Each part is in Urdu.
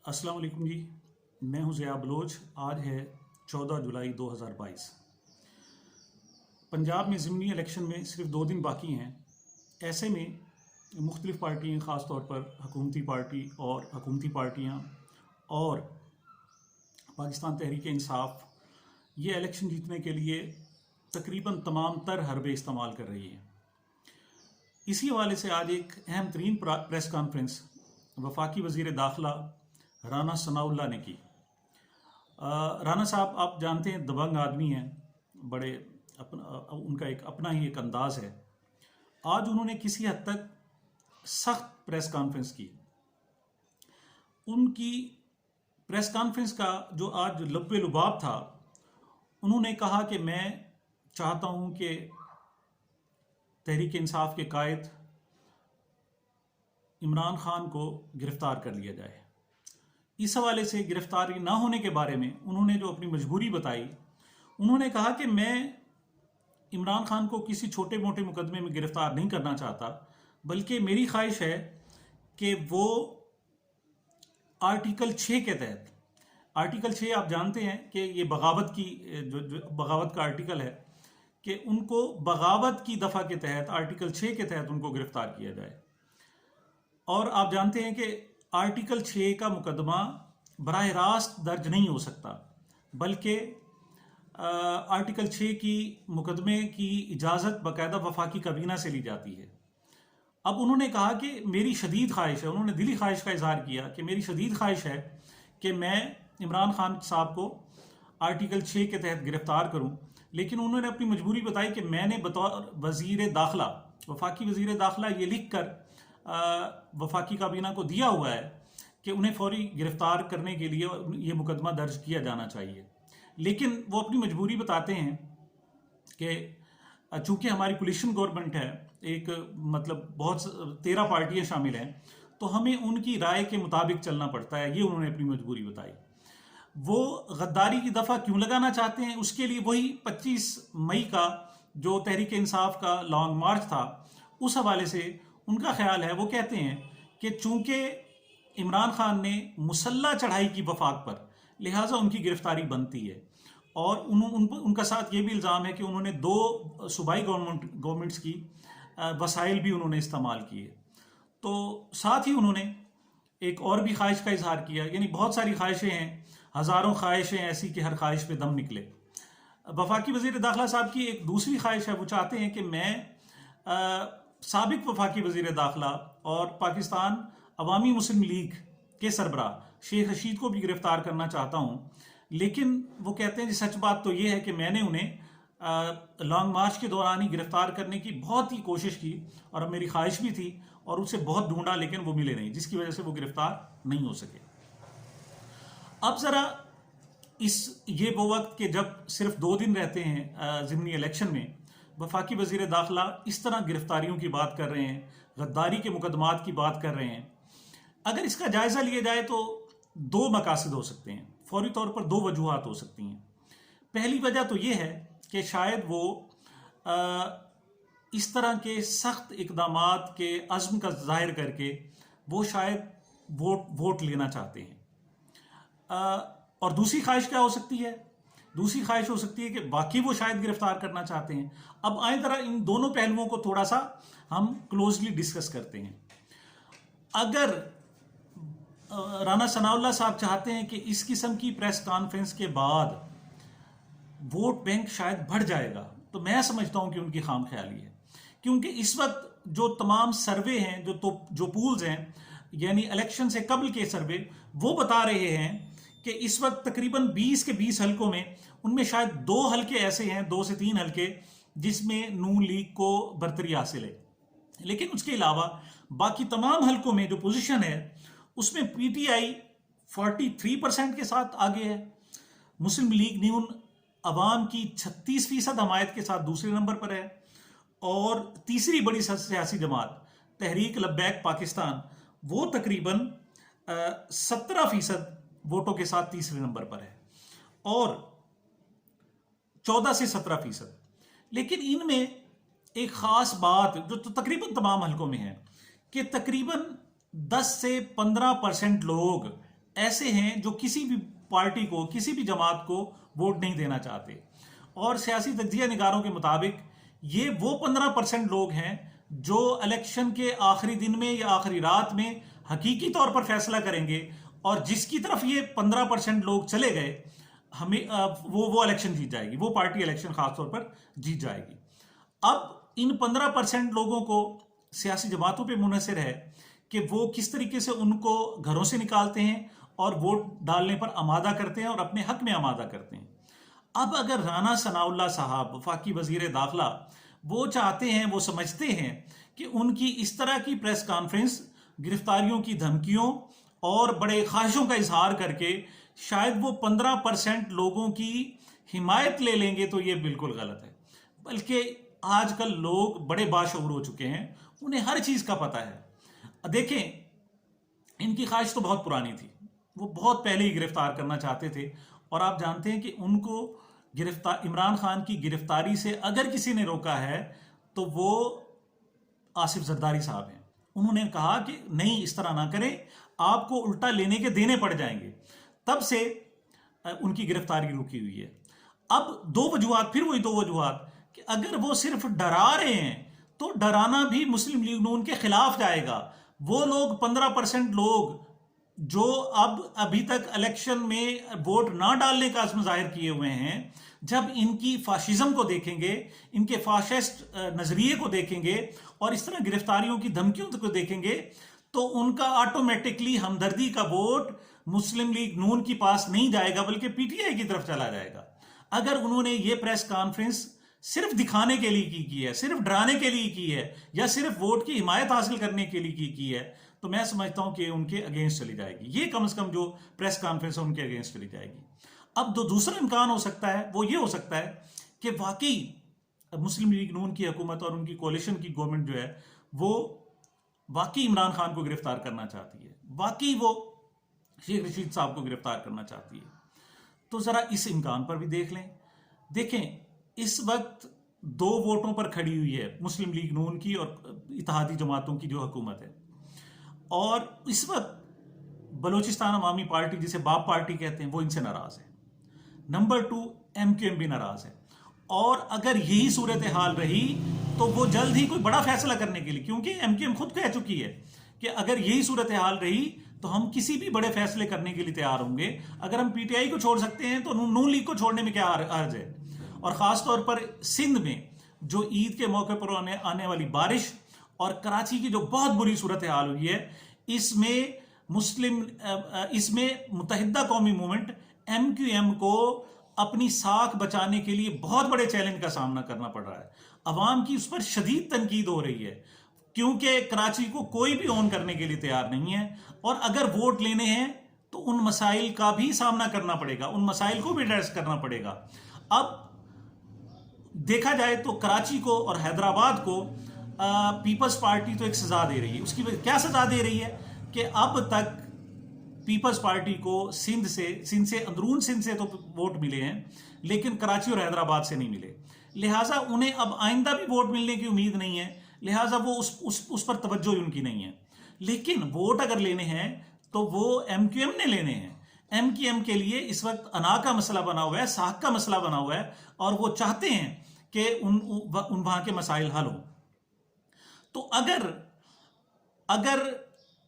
السلام علیکم جی، میں ہوں ضیاء بلوچ۔ آج ہے 14 جولائی 2022۔ پنجاب میں ضمنی الیکشن میں صرف 2 دن باقی ہیں۔ ایسے میں مختلف پارٹیاں، خاص طور پر حکومتی پارٹی اور حکومتی پارٹیاں اور پاکستان تحریک انصاف یہ الیکشن جیتنے کے لیے تقریباً تمام تر حربے استعمال کر رہی ہیں۔ اسی حوالے سے آج ایک اہم ترین پریس کانفرنس وفاقی وزیر داخلہ رانا ثناء اللہ نے کی۔ رانا صاحب آپ جانتے ہیں دبنگ آدمی ہیں، بڑے ان کا اپنا ہی ایک انداز ہے۔ آج انہوں نے کسی حد تک سخت پریس کانفرنس کی۔ ان کی پریس کانفرنس کا جو آج لب لباب تھا، انہوں نے کہا کہ میں چاہتا ہوں کہ تحریک انصاف کے قائد عمران خان کو گرفتار کر لیا جائے۔ اس حوالے سے گرفتاری نہ ہونے کے بارے میں انہوں نے جو اپنی مجبوری بتائی، انہوں نے کہا کہ میں عمران خان کو کسی چھوٹے موٹے مقدمے میں گرفتار نہیں کرنا چاہتا، بلکہ میری خواہش ہے کہ وہ آرٹیکل 6 کے تحت، آرٹیکل 6 آپ جانتے ہیں کہ یہ بغاوت کی جو بغاوت کا آرٹیکل ہے، کہ ان کو بغاوت کی دفعہ کے تحت آرٹیکل 6 کے تحت ان کو گرفتار کیا جائے۔ اور آپ جانتے ہیں کہ آرٹیکل 6 کا مقدمہ براہ راست درج نہیں ہو سکتا، بلکہ آرٹیکل 6 کی مقدمے کی اجازت باقاعدہ وفاقی کابینہ سے لی جاتی ہے۔ اب انہوں نے کہا کہ میری شدید خواہش ہے، انہوں نے دلی خواہش کا اظہار کیا کہ میری شدید خواہش ہے کہ میں عمران خان صاحب کو آرٹیکل 6 کے تحت گرفتار کروں، لیکن انہوں نے اپنی مجبوری بتائی کہ میں نے بطور وزیر داخلہ، وفاقی وزیر داخلہ، یہ لکھ کر وفاقی کابینہ کو دیا ہوا ہے کہ انہیں فوری گرفتار کرنے کے لیے یہ مقدمہ درج کیا جانا چاہیے۔ لیکن وہ اپنی مجبوری بتاتے ہیں کہ چونکہ ہماری کولیشن گورنمنٹ ہے، ایک مطلب بہت 13 پارٹیاں شامل ہیں، تو ہمیں ان کی رائے کے مطابق چلنا پڑتا ہے۔ یہ انہوں نے اپنی مجبوری بتائی۔ وہ غداری کی دفعہ کیوں لگانا چاہتے ہیں، اس کے لیے وہی 25 مئی کا جو تحریک انصاف کا لانگ مارچ تھا، اس حوالے سے ان کا خیال ہے، وہ کہتے ہیں کہ چونکہ عمران خان نے مسلح چڑھائی کی وفاق پر، لہٰذا ان کی گرفتاری بنتی ہے۔ اور ان کا ساتھ یہ بھی الزام ہے کہ انہوں نے 2 صوبائی گورنمنٹس کی وسائل بھی انہوں نے استعمال کیے۔ تو ساتھ ہی انہوں نے ایک اور بھی خواہش کا اظہار کیا، یعنی بہت ساری خواہشیں ہیں، ہزاروں خواہشیں ایسی کہ ہر خواہش پہ دم نکلے۔ وفاقی وزیر داخلہ صاحب کی ایک دوسری خواہش ہے، وہ چاہتے ہیں کہ میں سابق وفاقی وزیر داخلہ اور پاکستان عوامی مسلم لیگ کے سربراہ شیخ رشید کو بھی گرفتار کرنا چاہتا ہوں، لیکن وہ کہتے ہیں کہ سچ بات تو یہ ہے کہ میں نے انہیں لانگ مارچ کے دوران ہی گرفتار کرنے کی بہت ہی کوشش کی، اور اب میری خواہش بھی تھی اور اسے بہت ڈھونڈا، لیکن وہ ملے نہیں، جس کی وجہ سے وہ گرفتار نہیں ہو سکے۔ اب ذرا یہ وہ وقت کہ جب صرف 2 دن رہتے ہیں ضمنی الیکشن میں، وفاقی وزیر داخلہ اس طرح گرفتاریوں کی بات کر رہے ہیں، غداری کے مقدمات کی بات کر رہے ہیں۔ اگر اس کا جائزہ لیا جائے تو 2 مقاصد ہو سکتے ہیں، فوری طور پر 2 وجوہات ہو سکتی ہیں۔ پہلی وجہ تو یہ ہے کہ شاید وہ اس طرح کے سخت اقدامات کے عزم کا ظاہر کر کے وہ شاید ووٹ لینا چاہتے ہیں۔ اور دوسری خواہش کیا ہو سکتی ہے؟ دوسری خواہش ہو سکتی ہے کہ باقی وہ شاید گرفتار کرنا چاہتے ہیں۔ اب آئیں ذرا ان دونوں پہلوؤں کو تھوڑا سا ہم کلوزلی ڈسکس کرتے ہیں۔ اگر رانا ثناء اللہ صاحب چاہتے ہیں کہ اس قسم کی پریس کانفرنس کے بعد ووٹ بینک شاید بڑھ جائے گا، تو میں سمجھتا ہوں کہ ان کی خام خیالی ہے، کیونکہ اس وقت جو تمام سروے ہیں، جو پولز ہیں، یعنی الیکشن سے قبل کے سروے، وہ بتا رہے ہیں کہ اس وقت تقریباً 20 کے 20 حلقوں میں، ان میں شاید 2 حلقے ایسے ہیں، 2 سے 3 حلقے جس میں نون لیگ کو برتری حاصل ہے، لیکن اس کے علاوہ باقی تمام حلقوں میں جو پوزیشن ہے، اس میں پی ٹی آئی 43% کے ساتھ آگے ہے، مسلم لیگ نون عوام کی 36% حمایت کے ساتھ دوسرے نمبر پر ہے، اور تیسری بڑی سیاسی جماعت تحریک لبیک پاکستان، وہ تقریباً 17% ووٹوں کے ساتھ تیسرے نمبر پر ہے، اور 14 سے 17%۔ لیکن ان میں ایک خاص بات جو تقریباً تمام حلقوں میں ہے کہ تقریباً 10 سے 15% لوگ ایسے ہیں جو کسی بھی پارٹی کو، کسی بھی جماعت کو ووٹ نہیں دینا چاہتے، اور سیاسی تجزیہ نگاروں کے مطابق یہ وہ 15% لوگ ہیں جو الیکشن کے آخری دن میں یا آخری رات میں حقیقی طور پر فیصلہ کریں گے، اور جس کی طرف یہ 15% لوگ چلے گئے ہمیں وہ الیکشن جیت جائے گی، وہ پارٹی الیکشن خاص طور پر جیت جائے گی۔ اب ان 15% لوگوں کو سیاسی جماعتوں پہ منحصر ہے کہ وہ کس طریقے سے ان کو گھروں سے نکالتے ہیں اور ووٹ ڈالنے پر آمادہ کرتے ہیں اور اپنے حق میں آمادہ کرتے ہیں۔ اب اگر رانا ثناء اللہ صاحب وفاقی وزیر داخلہ وہ چاہتے ہیں، وہ سمجھتے ہیں کہ ان کی اس طرح کی پریس کانفرنس گرفتاریوں کی دھمکیوں اور بڑے خواہشوں کا اظہار کر کے شاید وہ 15% لوگوں کی حمایت لے لیں گے، تو یہ بالکل غلط ہے۔ بلکہ آج کل لوگ بڑے باشعور ہو چکے ہیں، انہیں ہر چیز کا پتہ ہے۔ دیکھیں، ان کی خواہش تو بہت پرانی تھی، وہ بہت پہلے ہی گرفتار کرنا چاہتے تھے، اور آپ جانتے ہیں کہ ان کو عمران خان کی گرفتاری سے اگر کسی نے روکا ہے تو وہ آصف زرداری صاحب ہیں۔ انہوں نے کہا کہ نہیں، اس طرح نہ کریں، آپ کو الٹا لینے کے دینے پڑ جائیں گے، تب سے ان کی گرفتاری رکی ہوئی ہے۔ اب دو وجوہات، پھر وہی دو وجوہات کہ اگر وہ صرف ڈرا رہے ہیں تو ڈرانا بھی مسلم لیگ نون کے خلاف جائے گا۔ وہ لوگ 15% لوگ جو ابھی تک الیکشن میں ووٹ نہ ڈالنے کا عزم ظاہر کیے ہوئے ہیں، جب ان کی فاشزم کو دیکھیں گے، ان کے فاشسٹ نظریے کو دیکھیں گے اور اس طرح گرفتاریوں کی دھمکیوں کو دیکھیں گے، تو ان کا آٹومیٹکلی ہمدردی کا ووٹ مسلم لیگ نون کی پاس نہیں جائے گا، بلکہ پی ٹی آئی کی طرف چلا جائے گا۔ اگر انہوں نے یہ پریس کانفرنس صرف دکھانے کے لیے کی ہے، صرف ڈرانے کے لیے کی ہے، یا صرف ووٹ کی حمایت حاصل کرنے کے لیے کی ہے، تو میں سمجھتا ہوں کہ ان کے اگینسٹ چلی جائے گی، یہ کم از کم جو پریس کانفرنس ہے ان کے اگینسٹ چلی جائے گی۔ اب دوسرا امکان ہو سکتا ہے، وہ یہ ہو سکتا ہے کہ واقعی مسلم لیگ نون کی حکومت اور ان کی کولیشن کی گورنمنٹ جو ہے وہ واقعی عمران خان کو گرفتار کرنا چاہتی ہے، واقعی وہ شیخ رشید صاحب کو گرفتار کرنا چاہتی ہے۔ تو ذرا اس امکان پر بھی دیکھ لیں۔ دیکھیں، اس وقت 2 ووٹوں پر کھڑی ہوئی ہے مسلم لیگ نون کی اور اتحادی جماعتوں کی جو حکومت ہے، اور اس وقت بلوچستان عوامی پارٹی، جسے باپ پارٹی کہتے ہیں، وہ ان سے ناراض ہے۔ نمبر 2، ایم کیو ایم بھی ناراض ہے، اور اگر یہی صورتحال رہی تو وہ جلد ہی کوئی بڑا فیصلہ کرنے کے لیے، کیونکہ ایم کیو ایم خود کہہ چکی ہے کہ اگر یہی صورتحال رہی تو ہم کسی بھی بڑے فیصلے کرنے کے لیے تیار ہوں گے۔ اگر ہم پی ٹی آئی کو چھوڑ سکتے ہیں تو نون لیگ کو چھوڑنے میں کیا حرج ہے؟ اور خاص طور پر سندھ میں جو عید کے موقع پر آنے والی بارش اور کراچی کی جو بہت بری صورتحال ہوئی ہے، اس میں متحدہ قومی موومنٹ ایم کیو ایم کو اپنی ساکھ بچانے کے لیے بہت بڑے چیلنج کا سامنا کرنا پڑ رہا ہے۔ عوام کی اس پر شدید تنقید ہو رہی ہے، کیونکہ کراچی کو کوئی بھی اون کرنے کے لیے تیار نہیں ہے، اور اگر ووٹ لینے ہیں تو ان مسائل کا بھی سامنا کرنا پڑے گا، ان مسائل کو بھی ایڈریس کرنا پڑے گا۔ اب دیکھا جائے تو کراچی کو اور حیدرآباد کو پیپلز پارٹی تو ایک سزا دے رہی ہے۔ اس کی کیا سزا دے رہی ہے کہ اب تک پیپلز پارٹی کو سندھ سے اندرون سندھ سے تو ووٹ ملے ہیں، لیکن کراچی اور حیدرآباد سے نہیں ملے، لہٰذا انہیں اب آئندہ بھی ووٹ ملنے کی امید نہیں ہے، لہٰذا وہ اس پر توجہ ان کی نہیں ہے۔ لیکن ووٹ اگر لینے ہیں تو وہ ایم کیو ایم نے لینے ہیں۔ ایم کیو ایم کے لیے اس وقت انا کا مسئلہ بنا ہوا ہے، ساکھ کا مسئلہ بنا ہوا ہے، اور وہ چاہتے ہیں کہ ان وہاں کے مسائل حل ہوں۔ تو اگر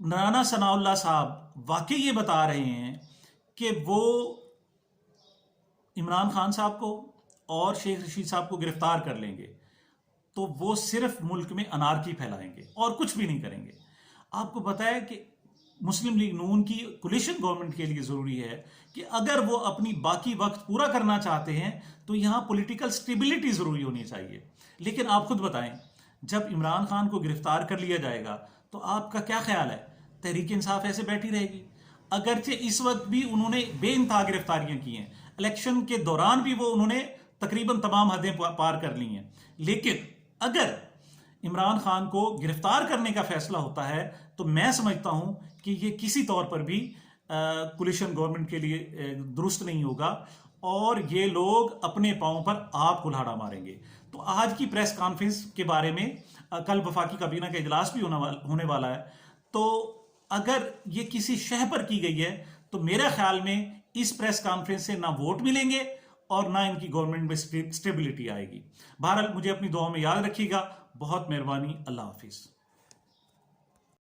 رانا ثناء اللہ صاحب واقعی یہ بتا رہے ہیں کہ وہ عمران خان صاحب کو اور شیخ رشید صاحب کو گرفتار کر لیں گے، تو وہ صرف ملک میں انارکی پھیلائیں گے اور کچھ بھی نہیں کریں گے۔ آپ کو پتہ ہے کہ مسلم لیگ نون کی کولیشن گورنمنٹ کے لیے ضروری ہے کہ اگر وہ اپنی باقی وقت پورا کرنا چاہتے ہیں تو یہاں پولیٹیکل سٹیبلٹی ضروری ہونی چاہیے۔ لیکن آپ خود بتائیں، جب عمران خان کو گرفتار کر لیا جائے گا تو آپ کا کیا خیال ہے؟ تحریک انصاف ایسے بیٹھی رہے گی؟ اگرچہ اس وقت بھی انہوں نے بے انتہا گرفتاریاں کی ہیں، الیکشن کے دوران بھی انہوں نے تقریباً تمام حدیں پار کر لی ہیں، لیکن اگر عمران خان کو گرفتار کرنے کا فیصلہ ہوتا ہے تو میں سمجھتا ہوں کہ یہ کسی طور پر بھی کولیشن گورنمنٹ کے لیے درست نہیں ہوگا، اور یہ لوگ اپنے پاؤں پر آپ کلہاڑا ماریں گے۔ تو آج کی پریس کانفرنس کے بارے میں کل وفاقی کابینہ کا اجلاس بھی ہونے والا ہے، تو اگر یہ کسی شہ پر کی گئی ہے تو میرے خیال میں اس پریس کانفرنس سے نہ ووٹ ملیں گے اور نہ ان کی گورنمنٹ میں سٹیبلٹی آئے گی. بہرحال مجھے اپنی دعاؤں میں یاد رکھیے گا. بہت مہربانی. اللہ حافظ.